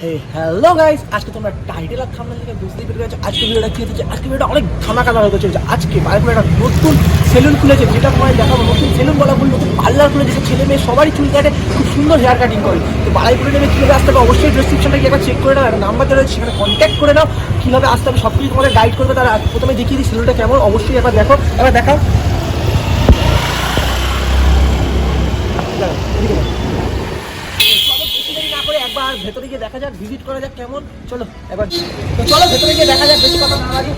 Hello guys, আজকে তোমরা title আর thumbnail থেকে বুঝতেই পেরে গেছো আজকে ভিডিওটা কি হচ্ছে। আজকে ভিডিওটা অনেক ধামাকা হতে চলেছে। আজকে বারাইপুরে একটা নতুন সেলুন খুলেছে, যেটা তোমায় দেখাবো। নতুন সেলুন বলা ভুল, নতুন পার্লার খুলেছে। ছেলে মেয়ে সবারই চুল কাটে, খুব সুন্দর হেয়ার কাটিং করে। তো বারাইপুরে নেমে কীভাবে আসতে হবে অবশ্যই ডেসক্রিপশনটা গিয়ে একবার চেক করে নাও, একটা নাম্বার দেওয়া রয়েছে, সেখানে কন্ট্যাক্ট করে নাও। কীভাবে আসতে হবে সব কিছু তোমাদের গাইড করবে। তারা প্রথমে দেখিয়ে দিই সেলুনটা কেমন, অবশ্যই একবার দেখো, একবার দেখাও। একবার ভেতরে গিয়ে দেখা যাক, ভিজিট করা যাক কেমন। চলো একবার, তো চলো ভেতরে গিয়ে দেখা যাক, বেশি কথা না লাগে।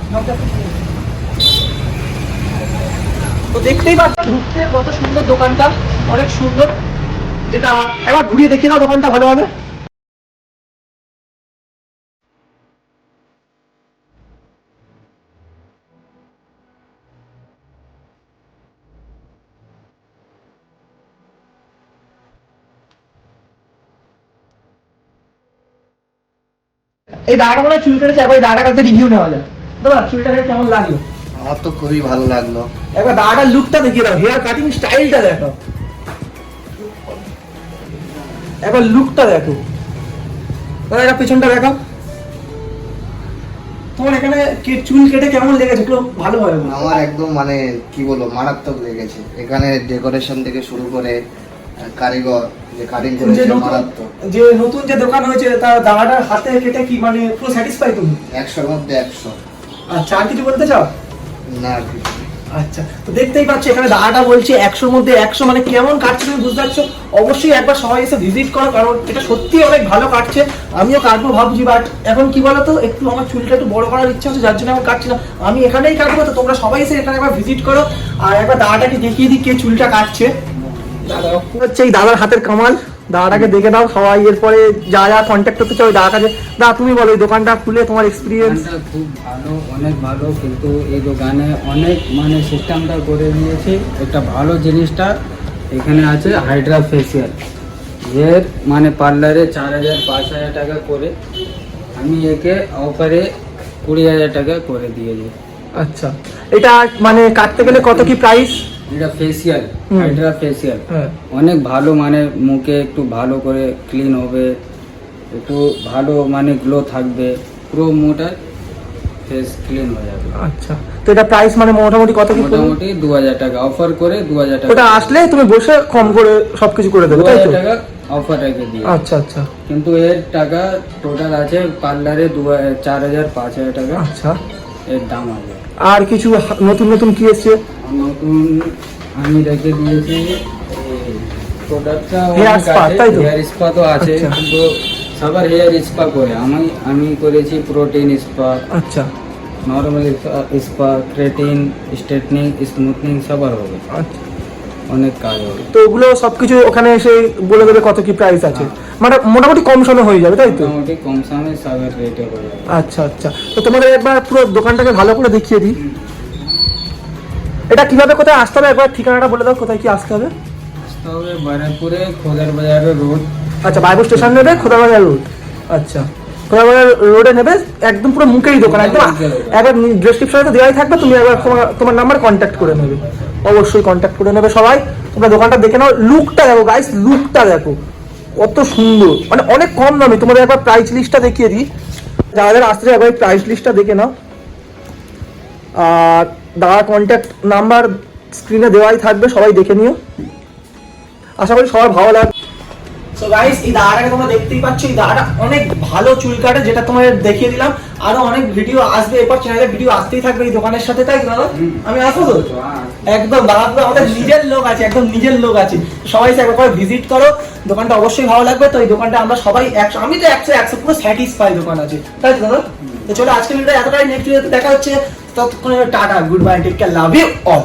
তো দেখতেই পাচ্ছ ঢুকতে কত সুন্দর দোকানটা, অনেক সুন্দর। যেটা একবার ঘুরিয়ে দেখিয়ে দাও দোকানটা ভালোভাবে। এই দাঁড়াটা মনে হয় চুল কেটেছে, একবার দাঁড়াটার কাছে রিভিউ নেওয়া যায়। দাদা চুলটা কেমন লাগলো? আমার তো খুবই ভালো লাগলো। একবার দাঁড়াটার লুকটা দেখিয়ে দাও, হেয়ার কাটিং স্টাইলটা দেখো, একবার লুকটা দেখো। দাদা এটা পেছনটা দেখো। তোমার এখানে চুল কেটে কেমন লেগেছে একটু ভালো হয়? আমার একদম মানে কি বলবো, মারাত্মক লেগেছে। এখানে ডেকোরেশন থেকে শুরু করে কারিগর যে কাটিং করেছে মারাত্মক। যে নতুন যে দোকান হয়েছে তার দাদাটার হাতে কেটে কি মানে পুরো স্যাটিসফাই তুমি? 100-র মধ্যে 100। আচ্ছা, আর কিছু বলতে চাও? না আর কিছু। আচ্ছা, তো দেখতেই পাচ্ছ এখানে দাদাটা বলছে 100-র মধ্যে 100, মানে কেমন কাটছে তুমি বুঝতে পারছো। অবশ্যই একবার সবাই এসে ভিজিট করো, কারণ এটা সত্যি অনেক ভালো কাটছে। আমিও কাটবো ভাবছি, বাট এখন কি বলতো, একটু আমার চুলটা একটু বড় করার ইচ্ছা হচ্ছে, যার জন্য এখন কাটছি না। আমি এখানেই কাটবো, তো তোমরা সবাই এসে এখানে একবার ভিজিট করো। আর একবার দাদাটাকে দেখিয়ে দিই কে চুলটা কাটছে। দাদা হচ্ছে এই দাদার হাতের কামাল, দাদাটাকে দেখে দাও সবাই। এরপরে যা যা কন্ট্যাক্ট করতে চাও দাদার কাছে। দাদা তুমি বলো এই দোকানটা খুলে তোমার এক্সপিরিয়েন্স। খুব ভালো, অনেক ভালো, কিন্তু এই দোকানে অনেক মানে সিস্টেমটা করে দিয়েছে। একটা ভালো জিনিসটা এখানে আছে হাইড্রা ফেসিয়াল, এর মানে পার্লারে 4,000-5,000 টাকা করে, আমি একে অফারে 20,000 টাকা করে দিয়েছি। আচ্ছা, এটা মানে কাটতে গেলে কত কি প্রাইস? এটা ফেসিয়াল, হাইড্রা ফেসিয়াল হ্যাঁ, অনেক ভালো, মানে মুখে একটু ভালো করে ক্লিন হবে, একটু ভালো মানে গ্লো থাকবে, পুরো মুখটা ফেস ক্লিন হয়ে যাবে। আচ্ছা, তো এটা প্রাইস মানে মোটামুটি কত কি? মোটামুটি 2,000 টাকা অফার করে, 2,000 টাকা। ওটা আসলে তুমি বসে কম করে সবকিছু করে দেবে, তাই তো? 2,000 টাকা অফার রেখে দিয়ে। আচ্ছা আচ্ছা, কিন্তু এর টাকা টোটাল আছে পার্লারে 4,000-5,000 টাকা। আচ্ছা, এর দাম আছে। আর কিছু নতুন নতুন কি এসছে? নতুন আমি রেখে দিয়েছি প্রোডাক্টটা, হেয়ার স্পা, তাই তো? হেয়ার স্পা তো আছে, আচ্ছা। কিন্তু সবার হেয়ার স্পা করে, আমি করেছি প্রোটিন স্পা, আচ্ছা normal spa, keratin, straightening, smoothing সবার হবে, আচ্ছা, অনেক কাজ হবে। তো ওগুলো সবকিছু ওখানে এসে বলে দেবে কত কি প্রাইস আছে। মানে মোটামুটি কম সমে হয়ে যাবে, তাই তো? মোটামুটি কম সমে সবের রেটে হয়ে যাবে। আচ্ছা আচ্ছা, তো তোমাদের একবার পুরো দোকানটাকে ভালো করে দেখিয়ে দিই। এটা কিভাবে কোথায় আসতে হবে একবার ঠিকানাটা বলে দাও, কোথায় কি আসতে হবে? আসতে হবে বারাইপুরে খোদার বাজারের রোড। আচ্ছা, বারাইপুর স্টেশন নেবে, খোদাবাজার রোড। আচ্ছা, খোদাবাজার রোডে নেবে, একদম পুরো মুখেই দোকান, একদম। একবার ডেসক্রিপশনে তো দেওয়াই থাকবে, তুমি একবার তোমার নাম্বার কন্ট্যাক্ট করে নেবে, অবশ্যই কন্ট্যাক্ট করে নেবে সবাই। তোমরা দোকানটা দেখে নাও, লুকটা দেখো গাইস, লুকটা দেখো কত সুন্দর, মানে অনেক কম দামে। তোমাদের একবার প্রাইস লিস্টটা দেখিয়ে দিই, যারা আসতে একবার প্রাইস লিস্টটা দেখে নাও। আর দাদা কন্ট্যাক্ট নাম্বার স্ক্রিনে দেওয়াই থাকবে, সবাই দেখে নিও। আশা করি সবার ভালো লাগবে। সো গাইস, এই দাদাটাকে তোমরা দেখতেই পাচ্ছ, এই দাদাটা অনেক ভালো চুল কাটে, যেটা তোমাদের দেখিয়ে দিলাম। আরো অনেক ভিডিও আসবে, এরপর চ্যানেলে ভিডিও আসতেই থাকবে এই দোকানের সাথে, তাই তো দাদা? আমি আসবো তো একদম। দাদা তো আমাদের নিজের লোক আছে, একদম নিজের লোক আছে। সবাই একবার ভিজিট করো, দোকানটা অবশ্যই ভালো লাগবে। তো এই দোকানটা আমরা সবাই 100, আমি তো 100 পুরো স্যাটিসফাই দোকান আছে, তাই তো দাদা? তো চলো আজকে ভিডিওটা এতটাই, নেক্সট ভিডিওতে দেখা হচ্ছে। ততক্ষণে টাটা, goodbye, take care, love you all.